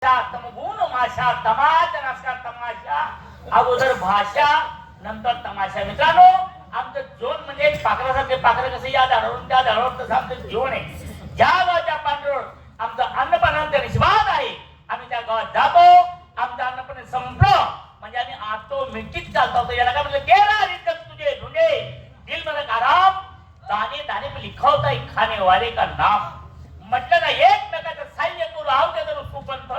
तमगुण माशा तमाशा नसका तमाशा अगोदर भाषा नंतर तमाशा. मित्रांनो आमचं जोन म्हणजे पाखरासारखे पाखरं कसं या झाडावरून त्या झाडावर तसं आमचं जोन आहे. ज्या गावाच्या पांढरोळ आमचं अन्नपाण्याचा निस्वाद आहे. आम्ही त्या गावात जातो आमचं अन्नपाणी संपलं म्हणजे आम्ही ऑटोमॅटिक चालतो. याला काय म्हणलं केला रितक तुझे ढूंढे दिल में आराम दाने दाने पे लिखा होता है खाने वाले का नाम. म्हटलं ना एकमेकाचं साह्य करू आवडे तर सुपंथ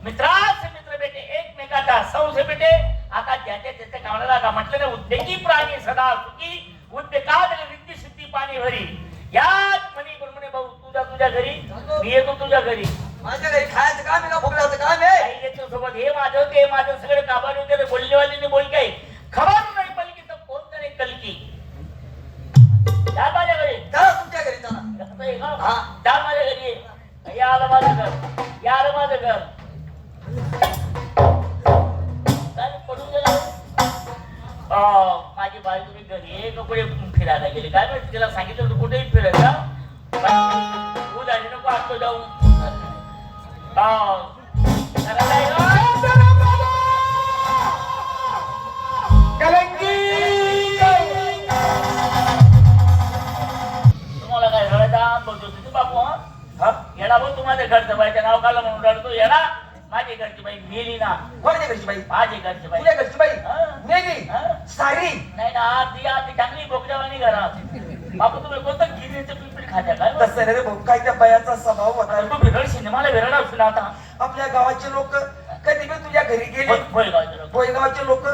मित्राचे मित्र बेटे एकमेकाचा सौस बेटे. आता ज्याच्या त्याच्या कामाला लागा. म्हटलं ना उद्योगी प्राणी सदा सुखी उद्योगात रिद्धी सिद्धी पाणी भरी. याच म्हणे म्हणे भाऊ तुझ्या घरी मी येतो तुझ्या घरी. माझ्या घरी खायचं काम आहे का भोगल्याचं काम आहे? काही येतो सोबत हे माझं ते माझं सगळे काबाडी होते बोललेवालीने बोल काय खबर नाही पलकी तर कोणतं नाही कलकी. जा माझ्या घरी चला तुमच्या घरी चला. जा माझ्या घरी या आलं माझं घर या आलं माझं घर. काय पडून गेला माझी बाई तुम्ही घरी एक कुठे फिरायला गेले काय माहिती. तिला सांगितलं होतं कुठेही फिरायला तू झाली नको आतो जाऊ. तुम्हाला काय रडायचा बघतो तुझी बापू येणा भाऊ तू माझ्या घरच्या बाईच्या नाव काढलं म्हणून रडतो. येणा माझी घरची बाई मेली ना. कोणत्या घरची बाई? माझी घरची बाई. तुझ्या घरची बाई मेली सारी नाही ना ती चांगली बोगद्यावानी घरात. बापू तुम्ही कोणतं गिरणीचं पीठ खात्या काय तसं रे भाऊ काय त्या बायाचा स्वभाव होता. तू बिघडशील मला बिघडा असेल आता. आपल्या गावाचे लोक कधी बी तुझ्या घरी गेले भोयगावचे लोक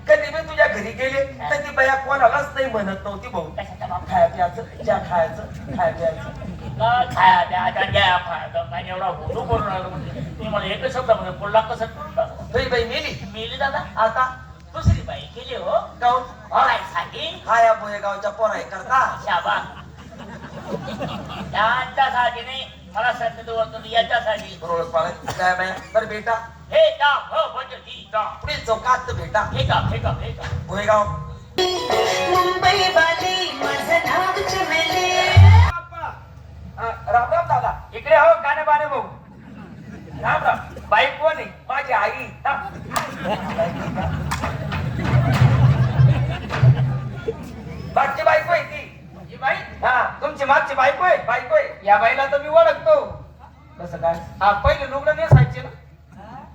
कधी बी तुझ्या घरी गेले तर ती बाया कोणालाच नाही म्हणत नव्हती भाऊ. खाया प्यायचं ज्या खायचं खाया प्यायचं खाया द्या खाया एवढा बोलू करून आलो म्हणजे तुम्ही मला एकच शब्दामध्ये बोलला कसं तुझी बाई मेली मेली दादा. आता दुसरी बाई केली हो गाव सांगी हा या भोयगावच्या पोराय करता शाबा त्यांच्यासाठी नाही मला संधी बोलतो याच्यासाठी बरोबर पाळत काय बाया बरं बेटा हे का हो बजती का पुढे चौकात भेटा फेका फेका फेका भोयगाव मुंबई वाली माझं नाव चमेले. राम राम दादा इकडे हो गाणे बाणे भाऊ. राम राम. बाई कोण आहे? माझी आई मागची बायको आहे ती. ही बाई हा तुमची मागची बायको आहे. बायको आहे. या बाईला तर मी ओळखतो. कसं काय? हा पहिले लुगडं नेसायचे ना.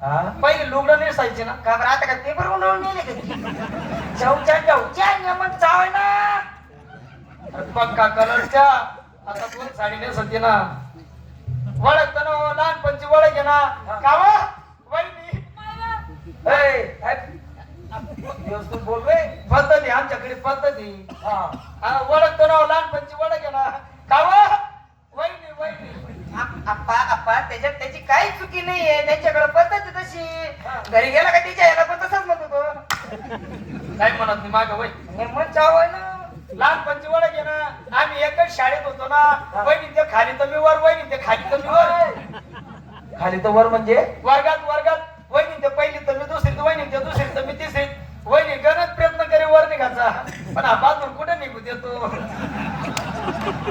हा पहिले लुगडं नेसायचे ना. का बरं आता काय पेपर बनवून नेले का? जाऊच्या मग चावाय ना पक्का कलरच्या. आता दोन साडी नेसते ना. ओळखतो ना हो, लहानपणची ओळख आहे ना. का वहिनी व्यवस्थित बोल रे. पद्धती आमच्याकडे पद्धती. हा ओळखतो ना हो, लहानपणची ओळख आहे ना. का वहिनी वहिनी आप्पा आप्पा त्याच्यात त्याची काही चुकी नाहीये. त्यांच्याकडे पद्धत तशी घरी गेला का तिच्या याला पण तसंच म्हणत होतो. काय म्हणत नाही माग वय मन चाव आहे ना. लहानपणची ओळख आहे ना. आम्ही एकच शाळेत होतो ना. वहिनी ते खाली तर मी वर वहिनी ते खाली तर मी वर. खाली तर वर म्हणजे वर्गात वहिनी ते पहिली तर मी दुसरी तर वहिनी ते दुसरी तर मी तिसरी. वहिनी गणत प्रयत्न करे वर निघायचा पण हा बाथरूम कुठे निघू देतो.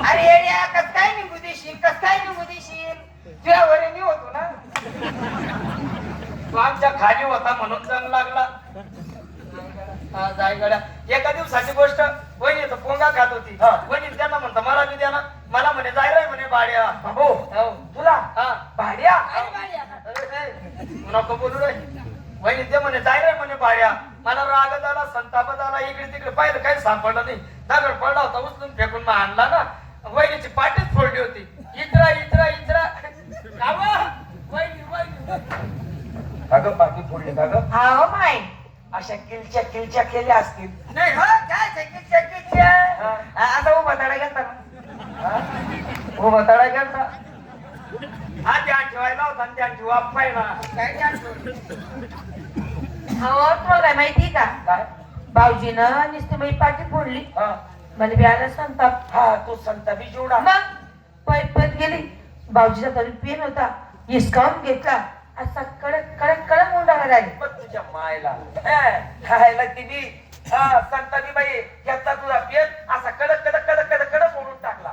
अरे येड्या कस काय निघू देशील कस काय निघू देशील. तुझ्या वरे मी होतो ना. तो आमच्या खाली होता म्हणून जंग लागला. हा जाय गड्या. एका दिवसाची गोष्ट वहिनी तर पोंगा खात होती. वहिनी त्यांना म्हणता मला बी द्या ना. मला म्हणे जाय रे म्हणे भाड्या. हो तुला हा भाड्या नको बोलू रे. वहिनी ते म्हणे जाय रे म्हणे भाड्या. मला राग झाला संताप झाला. इकडे तिकडे पाहिलं काही सापडलं नाही. दगड पडला होता उचलून फेकून मग आणला ना. वहिनीची पाठीच फोडली होती. इतरा इतरा इतरा वहिनी वहिनी अगं पाठी फोडली का ग? हा हो माय. अशा किलच्या केल्या असतील. नाही हो काय किलच्या आता उभा तडा घेता उभा तडा गेलता. हा ध्यान ठेवायला होता आणि ध्यान ठेवा पाहिला. काय हो तुला काय माहिती का काय? भाऊजीनं नुसती माझी पाठी फोडली. हा मला बियाला संताप. हा तो संतापी जेवढा मग पळत गेली. भाऊजीचा तरी पेन होता हिसकावून घेतला. असा कडक कडक कडक मुंडाला राहिली. मग तुझ्या मायला खायला तिने संतापी बाई घेतला तुझा पेन असा कडक कडक कडक कडक कडक ओढून टाकला.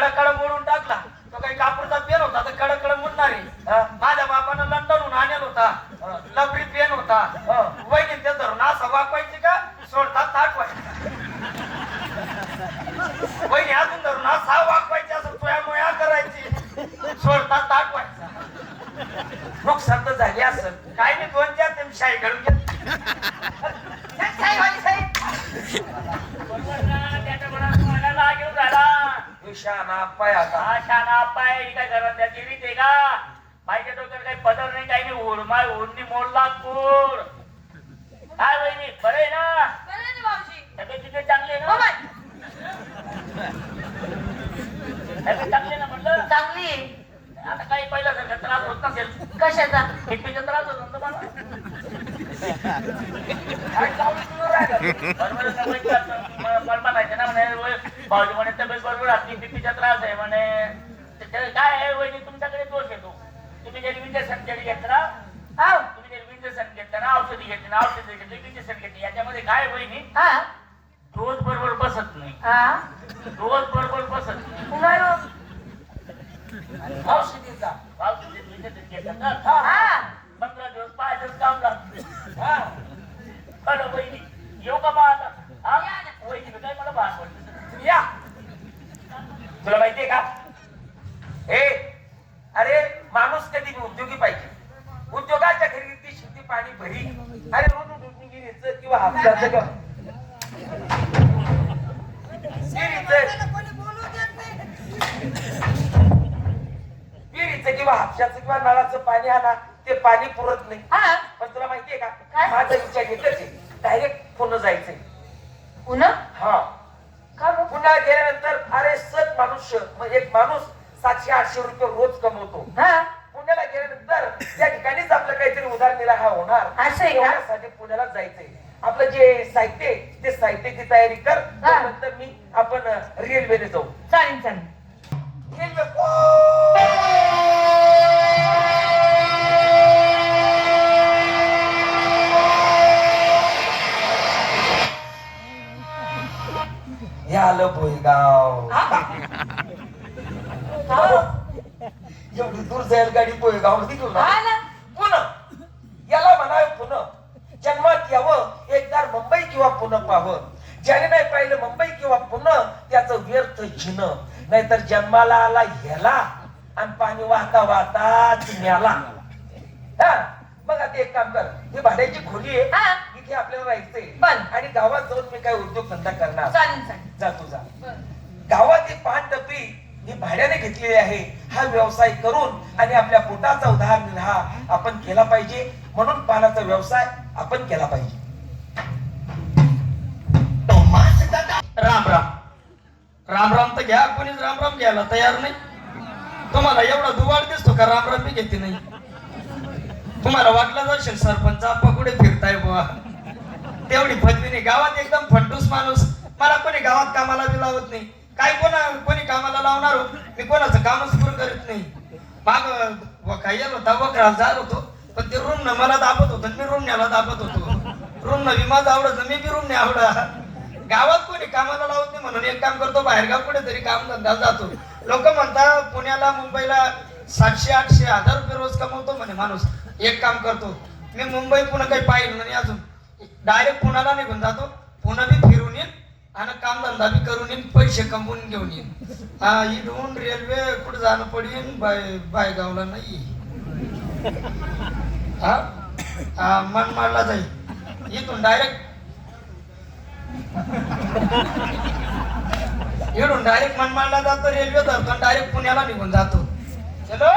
कडा मोडून टाकला. तो काही कापूरचा पेन होता तर कडा मोडणार आहे. माझ्या बापानं लंडनहून आणेल होता. लबरी पेन होता. वहिनी ते धरून असं वाकवायची का सोडतात ताट व्हायची. वहिनी अजून धरून असा वाकवायची असं चोया करायची सोडतात ताट व्हायचा. नुकसान तर झाली असं काय नाही. 2-4 ते शाही घडून घेत त्याच्या मनात मला राग येऊन झाला. शाना पाय आता हा शाना पाय काय घरात त्याची रीत आहे का? माझ्या डोक्यात काही पदर नाही काही नाही. ओढमाय ओढणी मोडला कोड. काय वहिनी बरं आहे ना? तब्येत तिथे चांगली आहे ना? तब्येत चांगली आहे ना म्हटलं? चांगली आहे. आता काही पहिल्यासारखा त्रास होत नसेल. कशाचा? किडनीचा त्रास होतो ना तुम्हाला? काय चावलं तुला राहिलं? बरोबर आहे, सवय करतो. मला म्हणायचं ना म्हणे भाऊजी म्हणे तब्येत बरोबर असली बीपीचा त्रास आहे म्हणे. त्याच्यात काय आहे वहिनी तुमच्याकडे दोष येतो. तुम्ही जरी इंजेक्शन जरी घेतलं ना हाव. तुम्ही जरी इंजेक्शन घेतलं ना औषधी घेतली ना औषधी घेतली इंजेक्शन घेतली याच्यामध्ये काय वहिनी हा. डोस बरोबर बसत नाही. हा. डोस बरोबर बसत नाही. पुन्हा रो. औषधीचा औषधी इंजेक्शन घेतलं ना हा. 15 दिवस पाहायचंच काम लागतं. हॅलो वहिनी येऊ का मग आता? हा वहिनी काय मला भान पडलं. या तुला माहितीये का हे अरे माणूस कधी बी उद्योगी पाहिजे. उद्योगाच्या घरी ती शेती पाणी भरी. अरे रोज गिरीचं किंवा हापशाचं किंवा विहिरीचं किंवा हापशाचं किंवा नळाचं पाणी आणा ते पाणी पुरत नाही. हा. पण तुला माहितीये का काय? माझा विचार एकच आहे डायरेक्ट पुन्हा जायचंय. पुन्हा? हा का मग? पुन्हा गेल्यानंतर अरे सत मनुष्य म्हणजे एक माणूस 700-800 रुपये रोज कमवतो. हा. पुण्याला गेल्यानंतर त्या ठिकाणीच आपलं काहीतरी उदरनिर्वाह होणार. असं आहे का? त्यासाठी पुण्याला जायचंय. आपलं जे साहित्य आहे, ते साहित्याची तयारी कर. त्यानंतर मी आपण रेल्वेने जाऊ. चालेल चालेल. रेल्वे हे आलं बोयगाव. एवढी दूर जाईल गाडी बोयगाव मध्ये घेऊन हा ना. पुणे याला म्हणावे पुणे. जन्मात यावं एकदा मुंबई किंवा पुणे पाहावं. ज्याने नाही पाहिलं मुंबई किंवा पुणे त्याचं व्यर्थ जिणं. नाहीतर जन्माला आला ह्याला आणि पाणी वाहता वाहताच मेला. हा मग आता एक काम कर. ही भाड्याची खोली आहे. हा. इथे आपल्याला राहायचंय. बरं. आणि गावात जाऊन मी काय उद्योगधंदा करणार. चालेल चालेल. जा तुझा. बरं. गावात ही पान टपरी ही भाड्याने घेतलेली आहे. हा व्यवसाय करून आणि आपल्या पोटाचा उदरनिर्वाह आपण केला पाहिजे. म्हणून पानाचा व्यवसाय आपण केला पाहिजे. राम राम राम राम तर घ्या. कोणीच राम राम घ्यायला तयार नाही. तुम्हाला एवढा दुवाड दिसतो का राम राम बी घेते नाही. तुम्हाला वाटलं असेल सरपंच पकडे फिरताय बुवा तेवढी पदवी नाही. गावात एकदम फंटूस माणूस. मला कोणी गावात कामाला बी लावत नाही. काय कोणी कामाला लावणार मी कोणाचं कामच पूर्ण करीत नाही. माग काय होता वकरा जात होतो पण ते रूम न मला दाबत होत. मी रूम न्याला दाबत होतो. रूम न बी माझं आवडत मी बी रूम ने आवडा. गावात कोणी कामाला लावत नाही म्हणून एक काम करतो बाहेरगाव कुठेतरी काम धंदा जातो. लोक म्हणतात पुण्याला मुंबईला 700-800 रुपये रोज कमवतो म्हणे माणूस. एक काम करतो मी मुंबई पुणे काही पाहिलं नाही अजून. डायरेक्ट पुण्याला निघून जातो. पुणे बी फिरून येईन आणि काम धंदा बी करून येईन. पैसे कमवून घेऊन येईन. हा इथून रेल्वे कुठे जाणं पडेल बायगावला नाही. हा मनमाडला जाईल. इथून डायरेक्ट मनमाडला जातो. रेल्वे धरतो डायरेक्ट पुण्याला निघून जातो. चलो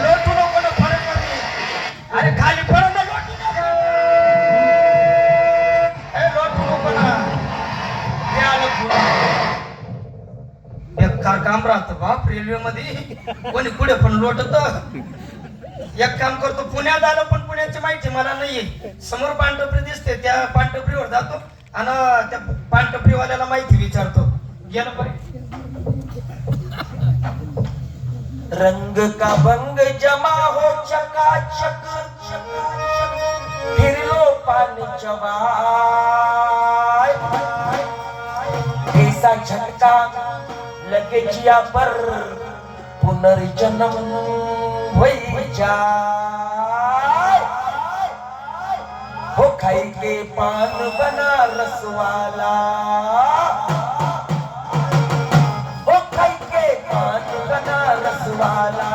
लोटू नको ना फरक पडली. अरे खाली पडत ना लोटू नको. लोटू नको ना. हे आलं पुढं बेकार काम राहतं बाप रेल्वे मध्ये. कोणी पुढे पण लोटत. एक काम करतो पुण्यात आलो पण पुण्याची माहिती मला नाहीये. समोर पानटपरी दिसते त्या पानटपरीवर जातो आणि त्या पानटपरीवाल्याला माहिती विचारतो. गेलं पाहिजे. रंग का भंग जमा हो चकाचक पान चबाय ऐसा झटका लगे जिया पर पुनर्जन्म वही जाय हो खाई के पान बनारस वाला हो खाई के पान बनारस वाला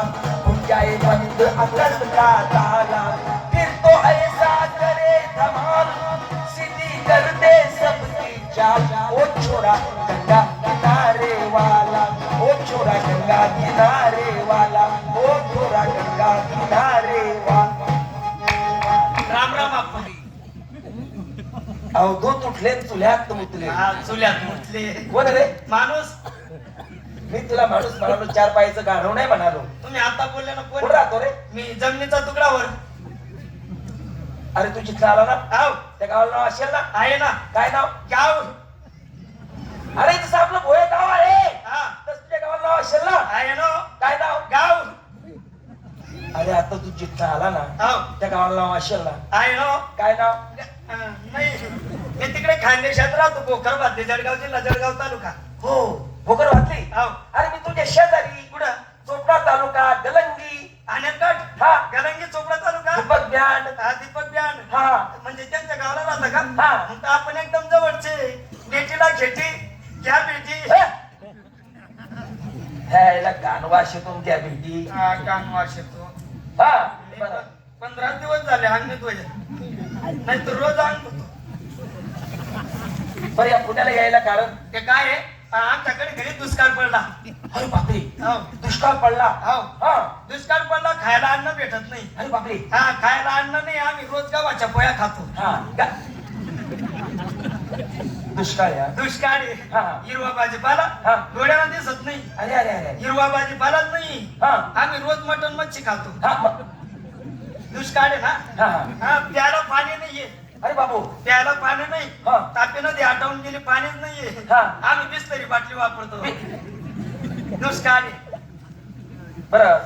जाए बंद अकल का ताला फिर तो ऐसा करे धमाल सीधी कर दे सबकी चाल ओ छोरा गंगा किनारे वाला ओ छोरा गंगा किनारे वाला ओ छोरा गंगा किनारे वाला राम राम आपण अहो दूध उठले चुल्यात मुतले चुल्यात मुतले कोण रे माणूस. मी तुला माणूस म्हणालो चार पायाचं गाढव नाही म्हणालो तुम्ही आता बोलले ना कुठं कोण राहतो रे मी जमिनीचा तुकडावर. अरे तू जिथला आला ना आव त्या गावाला नाव असेल ना आहे ना काय नाव गाव. अरे तसं आपलं भोये गाव आहे हा तसं तुझ्या गावाला नाव असेल ना आहे ना काय नाव गाव. अरे आता तू जिथला आला ना आव त्या गावाला नाव असेल ना आहे ना. काय नाव नाही मी तिकडे खानदेशात राहतो भोकर बादली जळगाव जिल्हा जळगाव तालुका. हो भोकर वाचली आव अरे मी तुझ्या शेजारी कुठं चोपडा तालुका गलंगी आनेरगड. हा गलंगी चोपडा तालुका. दीपक ब्यान दीपक ब्यान. हा म्हणजे त्यांच्या गावाला राहता का. हा. मग तर आपण एकदम जवळचे. नेटीला खेटी घ्या बेटी. ह्याला गाणवा शेतून घ्या भेटी कानवाश येतो. हा बरं. 15 दिवस झाले अंगणीत वय नाही तर रोज आणतो. बरं या पुण्याला यायला कारण ते काय आहे आमच्याकडे घरी दुष्काळ पडला. अरे बापरे हो. दुष्काळ पडला हो. हा दुष्काळ पडला खायला अन्न भेटत नाही. अरे बापरे हा खायला अन्न नाही आम्ही रोज गव्हाच्या पोळ्या खातो. हा दुष्काळ या दुष्काळ आहे. हा. हिरवा भाजीपाला हा. डोळ्याला दिसत नाही. अरे अरे अरे हिरवा भाजीपालाच नाही. हा आम्ही रोज मटण मच्छी खातो. हा मग. दुष्काळ आहे ना. हा हा प्यायला पाणी नाहीये. अरे बाबू प्यायला पाणी नाही. हा. तापी नदी आटवून गेली पाणीच नाहीये. हा. आम्ही बिस्तरी बाटली वापरतो. दुष्काळ आहे. बरं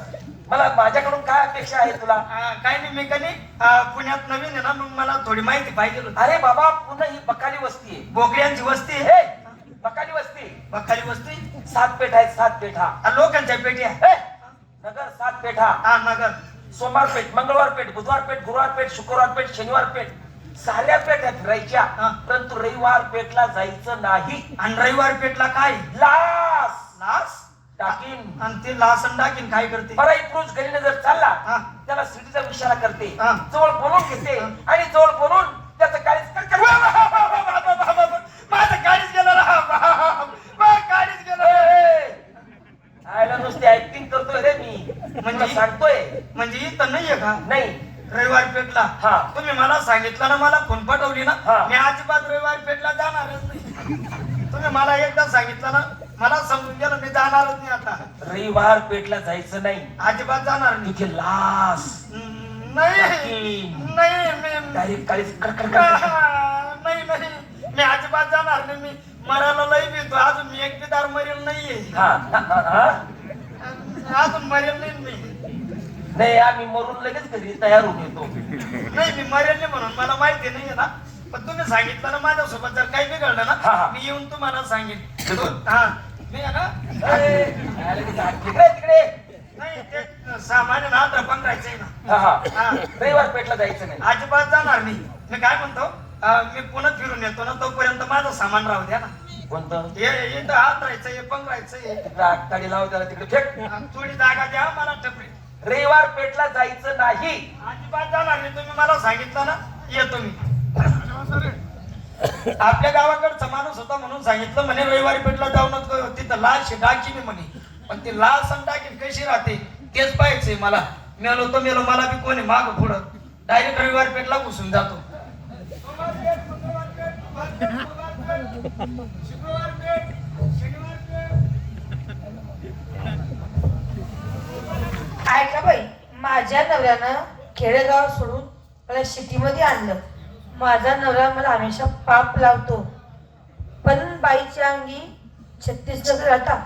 मला माझ्याकडून काय अपेक्षा आहे तुला काही नाही मी कधी पुण्यात नवीन आहे ना मग मला थोडी माहिती पाहिजे होती. अरे बाबा पुन्हा ही बकाली वस्ती आहे बोकड्यांची वस्ती आहे. हे बकाली वस्ती बखाली वस्ती. 7 पेठ आहेत 7 पेठा लोकांच्या पेट्या. हे नगर 7 पेठा हा नगर. सोमवार पेठ मंगळवार पेठ बुधवार पेठ गुरुवार पेठ शुक्रवार पेठ शनिवार पेठ साऱ्या पेठ्या फिरायच्या हा. परंतु रविवार पेठला जायचं नाही आणि रविवार पेटला काय लास लास टाकीन आणि ते लासन टाकीन काय करते. बराई पुरुष गलीने जर चालला हा. त्याला सिटीचा इशारा करते हा. जवळ बोलून घेते हा. आणि जवळ बोलून त्याचं काळीच माझं गाडीच गेलं गाडीच गेलं. आयला नुसती ऍक्टिंग करतोय रे मी म्हणजे सांगतोय म्हणजे इथं नाहीये का नाही रविवार पेटला. हा. तुम्ही मला सांगितलं ना मला फोन पाठवली ना हा. मी अजिबात रविवार पेटला जाणारच नाही. तुम्ही मला एकदा सांगितलं ना मला समजून गेलं मी जाणारच नाही आता. रविवार पेठला जायचं नाही अजिबात जाणार नाही. तिथे लास नाही टाकीन. नाही मी डायरेक्ट काळीच कडकड नाही नाही मी अजिबात जाणार नाही. मी मरायला लई भीतो. अजून मी एकटेदार मरेल नाहीये. अजून मरेल नाही मी. नाही आम्ही मरून लगेच घरी तयार होऊन येतो नाही मी मरेल नाही म्हणून मला माहिती नाहीये ना. पण तुम्ही सांगितलं ना माझ्यासोबत जर काही बिघडलं हा, हा. ना मी येऊन तुम्हाला सांगेन. बिलकुल. हा मी आहे ना. तिकडे नाही ते सामान आहे ना तर पंधरायचंय ना. हा हा. रविवार पेठला जायचं नाही अजिबात जाणार नाही. मी काय म्हणतो मी पुन्हा फिरून येतो ना तोपर्यंत माझं सामान राहू द्या ना. कोणतं इथं हात राहायचंय पंधरायचंय. तिकडे आगताडी लाव त्याला तिकडे फेक थोडी जागा द्या मला टपरी. रविवार पेठला जायचं नाही अजिबात जाणार नाही. तुम्ही मला सांगितलं ना येतो मी. आपल्या गावाकडचा माणूस होता म्हणून सांगितलं म्हणे रविवारी पेठला जाऊ नको तिथं लाश डाकीने म्हणे. पण ती लाश आणि डाकीन कशी राहते तेच पाहायचंय मला. मेलो तो मेलो मला बी कोणी माग पुढं डायरेक्ट रविवार पेठला घुसून जातो. ऐका बाई माझ्या नवऱ्यानं खेडेगाव सोडून मला सिटीमध्ये आणलं. माझा नवरा मला हमेशा पाप लावतो. पण बाईच्या अंगी 36 नखरे राहतात.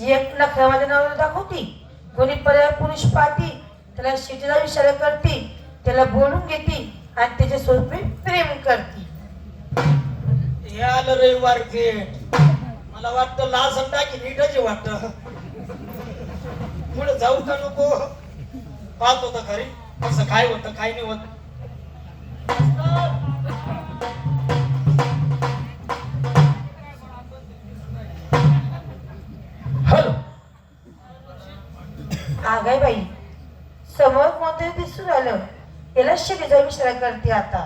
एक नखरा माझ्या नवऱ्याला दाखवती. कोणी पर्याय पुरुष पाहती त्याला सिटीला इशारा करते त्याला बोलून घेते आणि त्याच्यासोबत मी प्रेम करते. हे आलं रविवार पेठ. मला वाटतं लासन टाकी नीटच वाटत. पुढे जाऊ का नको पाहत होता खरी असं काय होतं काय नाही होत. हॅलो आगाय बाई समोर कोणतरी दिसून आलं. याला शिरीचा विचार करते आता.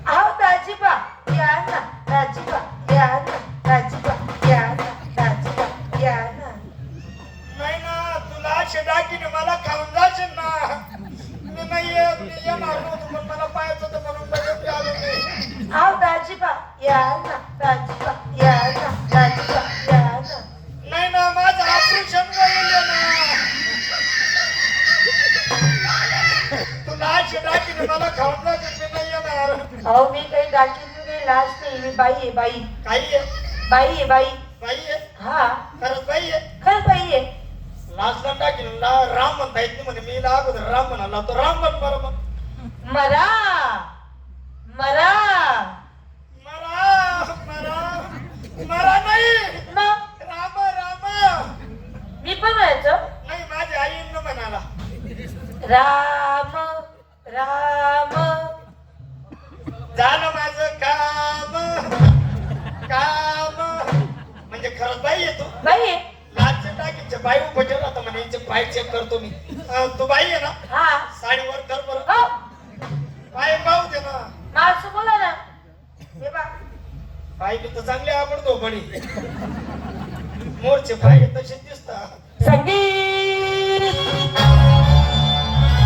आहो दाजीबा या ना, दाजीबा या ना, दाजीबा या ना, दाजीबा या ना. नाही ना तुला असे दाखीने मला खाऊन जाशील ना. मी नाही येत मी येणार नव्हतो पण मला पाहायचं होतं म्हणून लगेच आलो मी. आहो दाजीबा या ना, दाजीबा या ना, दाजीबा या ना. नाही ना माझं ऑपरेशन होईल ना. तुला असे दाखीने मला खाऊन जाशील मी नाही येणार. अहो मी काही दाखील काही लाज नाही. मी बाई आहे बाई. काही आहे बाई आहे बाई. बाई आहे हा खरंच बाई आहे. खरंच बाई आहे. लाजला टाकीन राम म्हणता येत नाही म्हणे मी अगोदर राम म्हणाला तो राम म्हण बरोबर. मरा मरा मरा मरा मरा नाही मग राम राम. मी पण म्हणायचं नाही माझ्या आईनं म्हणाला. राम राम. झालं माझं काम काम. म्हणजे खरंच बाई येतो बाई आहे. लाजच्या टाकीचे बाई उपचार होता म्हणे यांचे पाय चेक करतो मी. तू बाई आहे ना हा साडीवर कर बरं हो पाय पाहू दे ना. माणसं बोला ना. हे बा पाय बी तर चांगले आवडतो बडी मोरचे पाय तसे दिसतात. संगीत